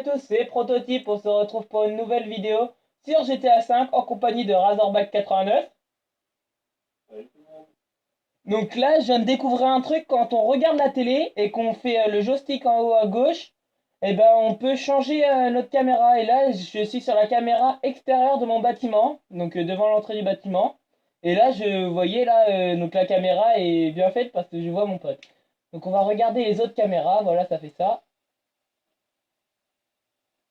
tous, c'est Prototype, on se retrouve pour une nouvelle vidéo sur GTA V en compagnie de Razorback 89. Donc là, je viens de découvrir un truc, quand on regarde la télé et qu'on fait le joystick en haut à gauche, et ben on peut changer notre caméra. Et là, je suis sur la caméra extérieure de mon bâtiment, donc devant l'entrée du bâtiment. Et là, vous voyez là, donc la caméra est bien faite parce que je vois mon pote. Donc on va regarder les autres caméras, voilà, ça fait ça.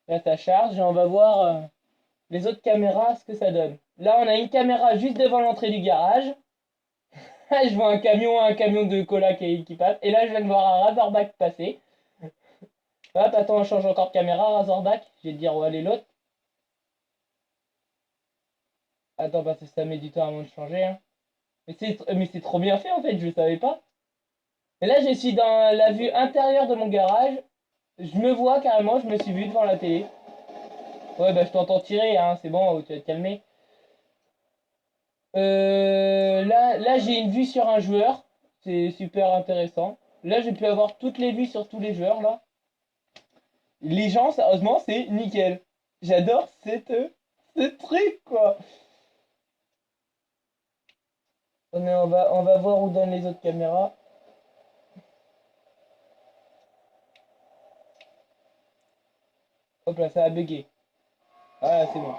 Là, ça charge et on va voir les autres caméras, ce que ça donne. Là, on a une caméra juste devant l'entrée du garage. Je vois un camion de cola qui passe. Et là, je viens de voir un Razorback passer. Hop, attends, on change encore de caméra, Razorback. Je vais te dire où aller l'autre. Attends, parce que ça met du temps avant de changer. Hein. Mais c'est trop bien fait en fait, je savais pas. Et là, je suis dans la vue intérieure de mon garage. Je me vois carrément, je me suis vu devant la télé. Ouais, bah je t'entends tirer, hein, c'est bon, tu vas te calmer. Là j'ai une vue sur un joueur. C'est super intéressant. Là, j'ai pu avoir toutes les vues sur tous les joueurs, là. Les gens, sérieusement, c'est nickel. J'adore ce truc, quoi. On va voir où donnent les autres caméras. Hop là, ça a bugué. Ah, c'est bon.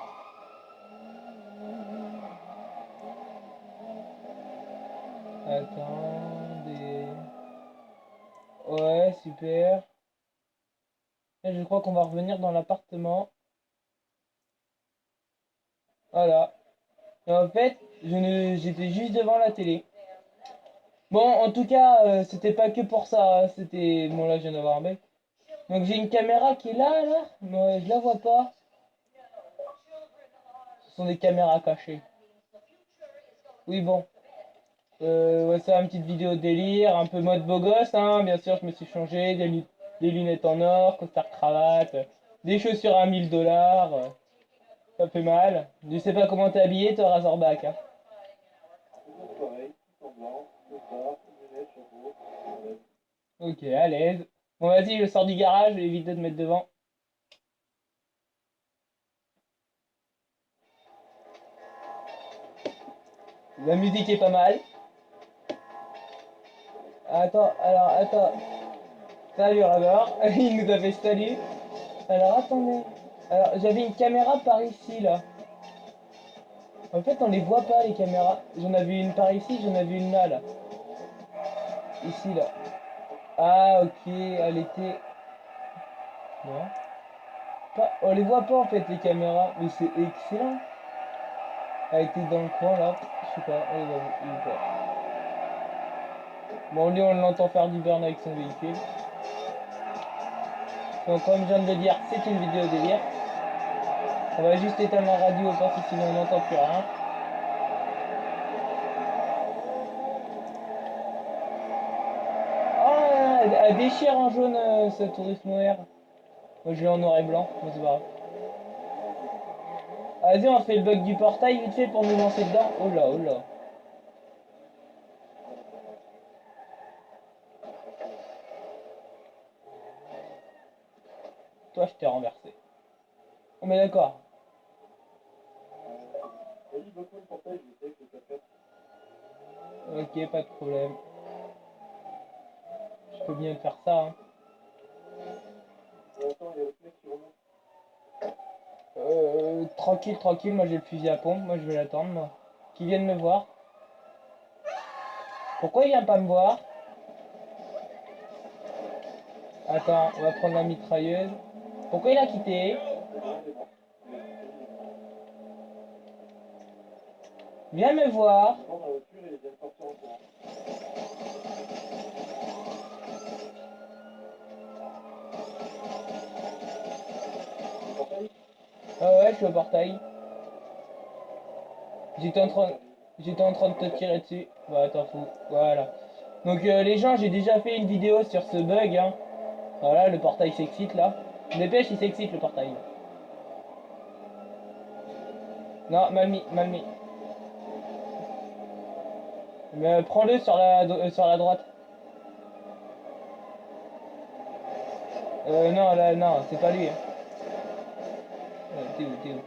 Attendez. Ouais, super. Là, je crois qu'on va revenir dans l'appartement. Voilà. Et en fait, j'étais juste devant la télé. Bon, en tout cas, c'était pas que pour ça. Hein, c'était... Bon, là, je viens d'avoir un bec. Donc, j'ai une caméra qui est là. Mais je la vois pas. Ce sont des caméras cachées. Oui, bon. Ouais, c'est une petite vidéo délire, un peu mode beau gosse, hein. Bien sûr, je me suis changé. Des lunettes en or, costard cravate. Des chaussures à 1000 $. Ça fait mal. Je sais pas comment t'es habillé, toi, Razorback. Hein. Ok, à l'aise. Bon, vas-y, je sors du garage, évite de te mettre devant. La musique est pas mal. Attends. Salut, Razor. Il nous a fait salut. Alors, attendez. Alors, j'avais une caméra par ici, là. En fait, on les voit pas, les caméras. J'en avais une par ici, j'en avais une là. Ici, là. Ah, ok, elle était... Non. On les voit pas, en fait, les caméras. Mais c'est excellent. Elle était dans le coin, là. Je sais pas, on les voit pas. Bon, lui, on l'entend faire du burn avec son véhicule. Donc, comme je viens de le dire, c'est une vidéo délire. On va juste éteindre la radio parce que sinon on n'entend plus rien. Ah, elle déchire en jaune ce tourisme air. Moi je l'ai en noir et blanc, mais c'est pas grave. Vas-y, on fait le bug du portail vite fait pour nous lancer dedans. Oh là, oh là. Toi, je t'ai renversé. On est d'accord. Ok, pas de problème. Je peux bien faire ça. Hein. Tranquille, moi j'ai le fusil à pompe, moi je vais l'attendre, moi. Qui vienne me voir. Pourquoi il vient pas me voir? Attends, on va prendre la mitrailleuse. Pourquoi il a quitté? Viens me voir. Ah ouais, je suis au portail. J'étais en train, j'étais en train de te tirer dessus. Bah, t'en fous. Voilà. Donc, les gens, j'ai déjà fait une vidéo sur ce bug. Hein. Voilà, le portail s'excite là. Dépêche, il s'excite le portail. Non, mal mis, mal mis. Mais prends-le sur la droite. Non, là, non, c'est pas lui. Hein. T'es où, t'es où?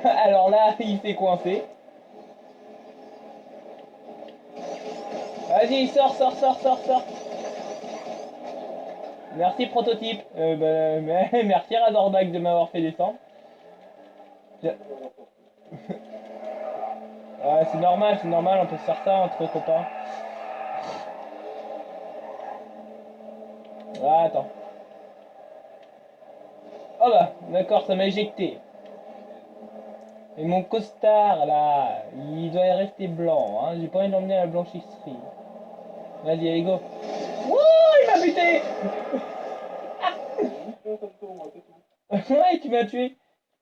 Alors là, il s'est coincé. Vas-y, sors, sors, sors, sors, sors. Merci prototype. Merci Razorback de m'avoir fait descendre. Ouais, c'est normal, on peut se faire ça entre copains. Ah, attends. Oh bah, d'accord, ça m'a éjecté. Et mon costard là, il doit rester blanc, hein. J'ai pas envie de l'emmener à la blanchisserie. Vas-y, allez, go. Wouh, il m'a buté. Ouais, tu m'as tué.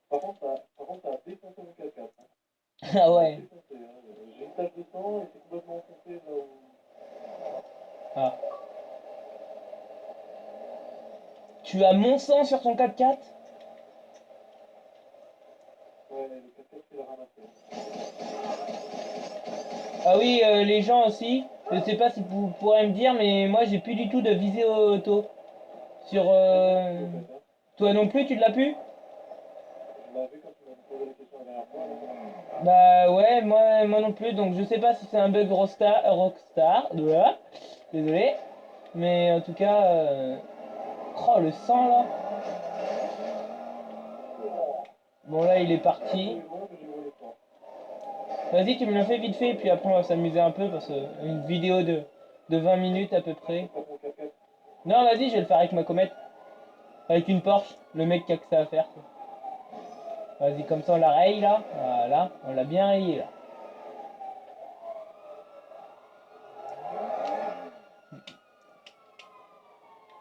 Par contre, ça a défoncé mon 4x4. Ah ouais. Défoncé, hein. J'ai une tache de sang et c'est complètement enfoncé là où. Ah. Tu as mon sang sur ton 4x4? Ouais, le 4x4 il a ramassé. Ah oui, les gens aussi. Je sais pas si vous pourrez me dire, mais moi j'ai plus du tout de visée auto. Sur. Toi non plus, tu l'as plus? Je l'avais quand tu m'as posé la question la dernière fois. Bah ouais, moi non plus. Donc je sais pas si c'est un bug Rockstar. Voilà. Désolé. Mais en tout cas. Oh le sang là. Bon là il est parti. Vas-y, tu me le fais vite fait, puis après on va s'amuser un peu parce que une vidéo de 20 minutes à peu près. Non, vas-y, je vais le faire avec ma comète. Avec une Porsche, le mec qui a que ça à faire. Vas-y, comme ça on la raye là. Voilà, on l'a bien rayé là.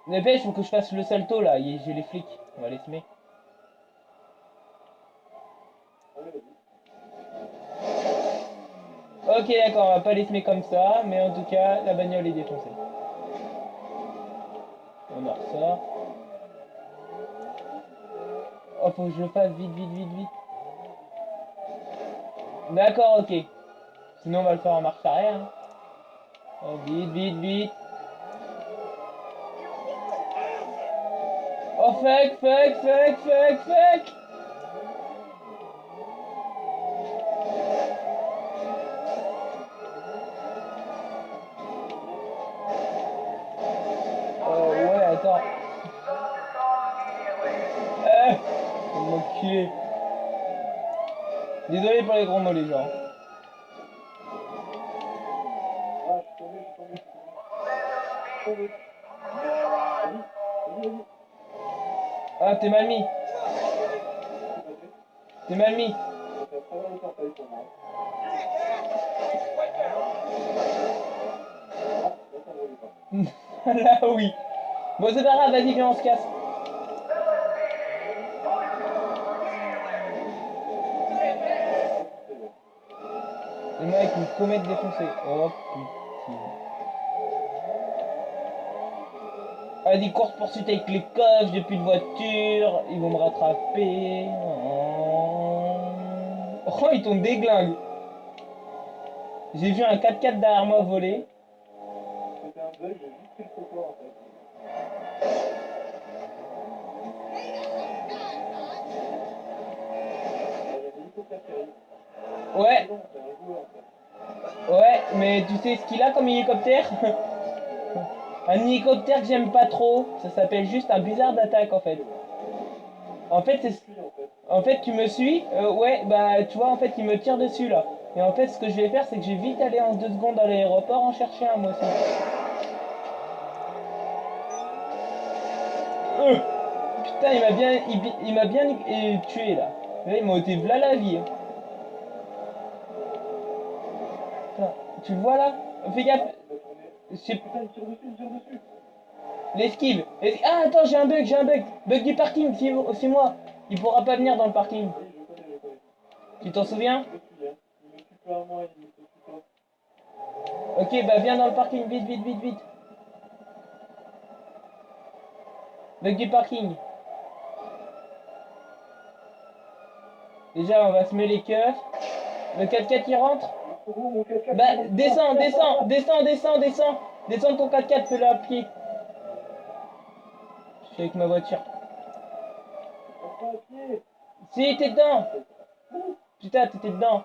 Dépêche, faut que je fasse le salto là. J'ai les flics. On va les semer. Ok, d'accord, on va pas les semer comme ça, mais en tout cas, la bagnole est défoncée. On en ressort. Oh, faut que je le fasse vite, vite, vite, vite. D'accord, ok. Sinon, on va le faire en marche arrière. Hein. Oh, vite, vite, vite. Oh, fuck, fuck, fuck, fuck, fuck. Oh, ouais, attends. M'enculer. Désolé pour les gros mots, les gens. Ah, je suis tombé, je suis tombé. Vas-y. Ah, t'es mal mis. T'es mal mis. C'est à travers le portail pour moi. Ah, là ça ne pas. Là, oui. Bon, c'est pas grave, vas-y, viens, on se casse. Et moi avec une comète défoncée. Oh putain. Vas-y, course poursuite avec les coffres, j'ai plus de voiture, ils vont me rattraper. Oh, ils t'ont déglingue. J'ai vu un 4x4 derrière moi voler. C'était un bug, j'ai juste pris le trottoir en fait. Il y a l'hélicoptère qui arrive. Ouais, Non, c'est un joueur en fait. ouais, mais tu sais ce qu'il a comme hélicoptère? Un hélicoptère que j'aime pas trop. Ça s'appelle juste un bizarre d'attaque en fait. En fait, c'est... En fait, tu me suis? Ouais, bah tu vois, en fait, il me tire dessus là. Et en fait, ce que je vais faire, c'est que je vais vite aller en 2 secondes à l'aéroport en chercher un moi aussi. Putain, il m'a bien tué là. Là, il m'a ôté v'là la vie. Hein. Putain, tu le vois là? Fais gaffe. Putain, il tire dessus, il tire dessus. L'esquive. Ah, attends, j'ai un bug, j'ai un bug. Bug du parking, c'est moi. Il pourra pas venir dans le parking. Oui, je connais, je connais. Tu t'en souviens? Je me suis, hein. Il me tue pas à moi, il me tue pas. Ok, bah viens dans le parking, vite, vite, vite, vite. Bug du parking. Déjà, on va se mettre les keufs. Le 4x4 il rentre. Ouh, mon 4x4, Bah, il est descends, mort. descends, descends, descends, descends. Descends de ton 4x4, fais-le à pied. Je suis avec ma voiture. Passe pas à pied. Si, t'es dedans. Putain, t'étais dedans.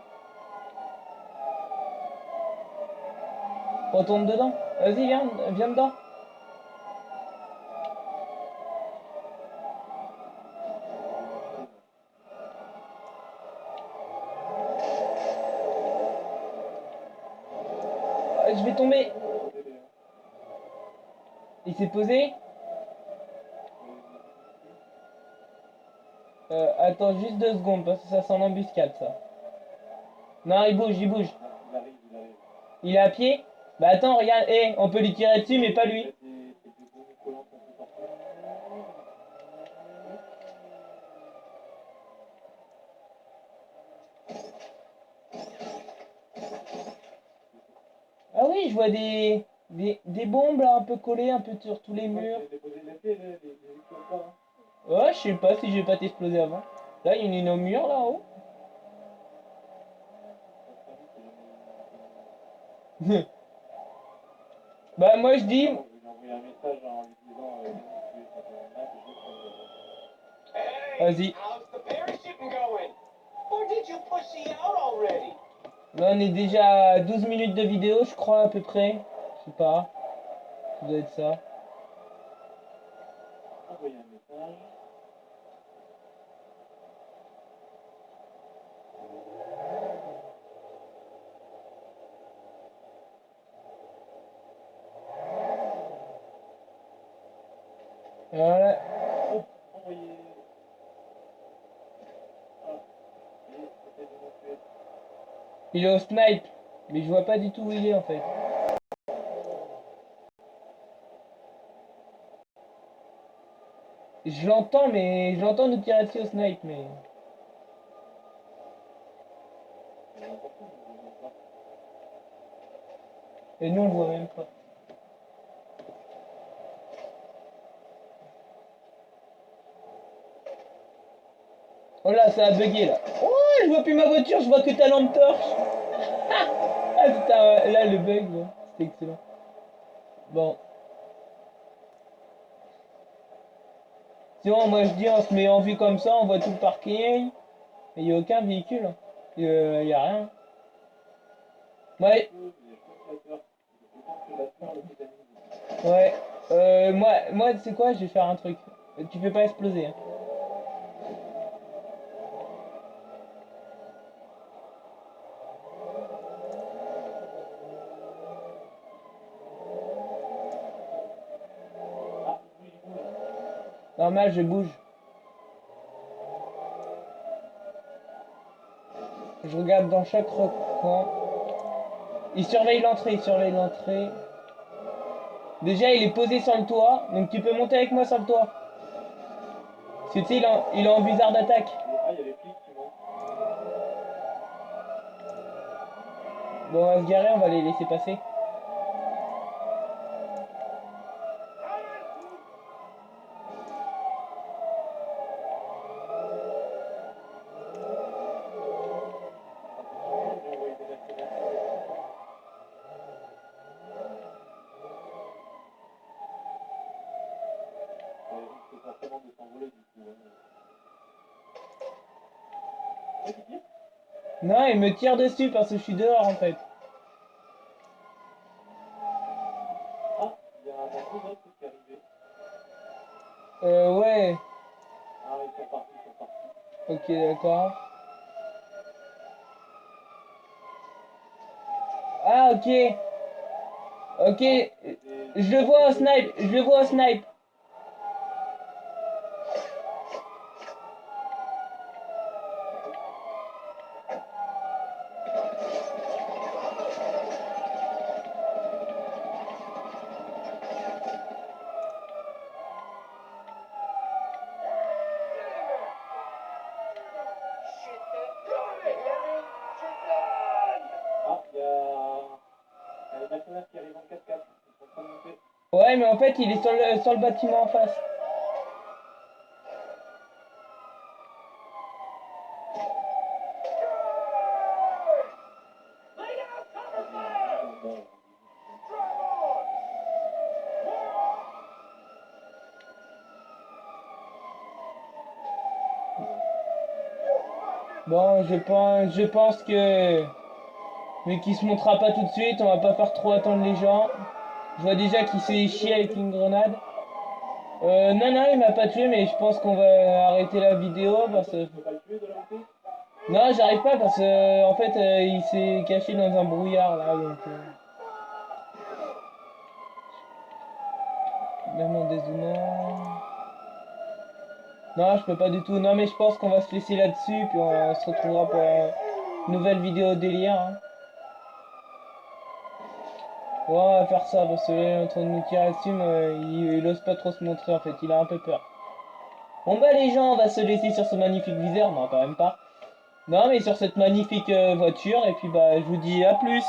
Retourne dedans. Vas-y, viens dedans. Je vais tomber. Il s'est posé. Attends juste 2 secondes parce que ça sent l'embuscade ça. Non, il bouge, il bouge. Il arrive, il arrive. Il est à pied. Bah attends, regarde, on peut lui tirer dessus mais pas lui. Ah oui, je vois des bombes là un peu collées un peu sur tous les murs. Ouais, je sais pas si je vais pas t'exploser avant. Là, il y a une ligne au mur là en haut. Bah moi je dis. Vas-y. Là on est déjà à 12 minutes de vidéo je crois à peu près. Je sais pas. Ça doit être ça. Voilà. Il est au snipe. Mais je vois pas du tout où il est en fait. Je l'entends mais je l'entends nous tirer dessus au snipe mais. Et nous on le voit même pas. Oh là ça a bugué là. Oh je vois plus ma voiture, je vois que ta lampe torche. Ah putain là le bug là. C'était excellent. Bon. Sinon moi je dis on se met en vue comme ça, on voit tout le parking. Et il n'y a aucun véhicule. Il y a rien. Ouais. Ouais. Moi tu sais quoi, je vais faire un truc. Tu fais pas exploser. Hein. Normal, je bouge. Je regarde dans chaque recoin. Il surveille l'entrée, il surveille l'entrée. Déjà, il est posé sur le toit, donc tu peux monter avec moi sur le toit. Parce que tu sais, il est en viseur d'attaque. Bon, on va se garer, on va les laisser passer. Non, il me tire dessus parce que je suis dehors en fait. Ouais. Ok, d'accord. Ah, ok. Ok. Je le vois au snipe. Je le vois au snipe. Ouais, mais en fait, il est sur le bâtiment en face. Bon, je pense que... Mais qu'il se montrera pas tout de suite, on va pas faire trop attendre les gens. Je vois déjà qu'il s'est chié avec une grenade. Non, non, il m'a pas tué, mais je pense qu'on va arrêter la vidéo parce que... Tu peux pas le tuer de l'autre côté? Non, j'arrive pas parce que, en fait, il s'est caché dans un brouillard, là, donc... Vraiment désolé. Non, je peux pas du tout. Non, mais je pense qu'on va se laisser là-dessus, puis on se retrouvera pour une nouvelle vidéo délire, hein. Ouais, on va faire ça, parce que là, il est en train de nous tirer dessus, mais il ose pas trop se montrer, en fait, il a un peu peur. Bon bah les gens, on va se laisser sur ce magnifique viseur, non quand même pas. Non mais sur cette magnifique voiture, et puis bah je vous dis à plus.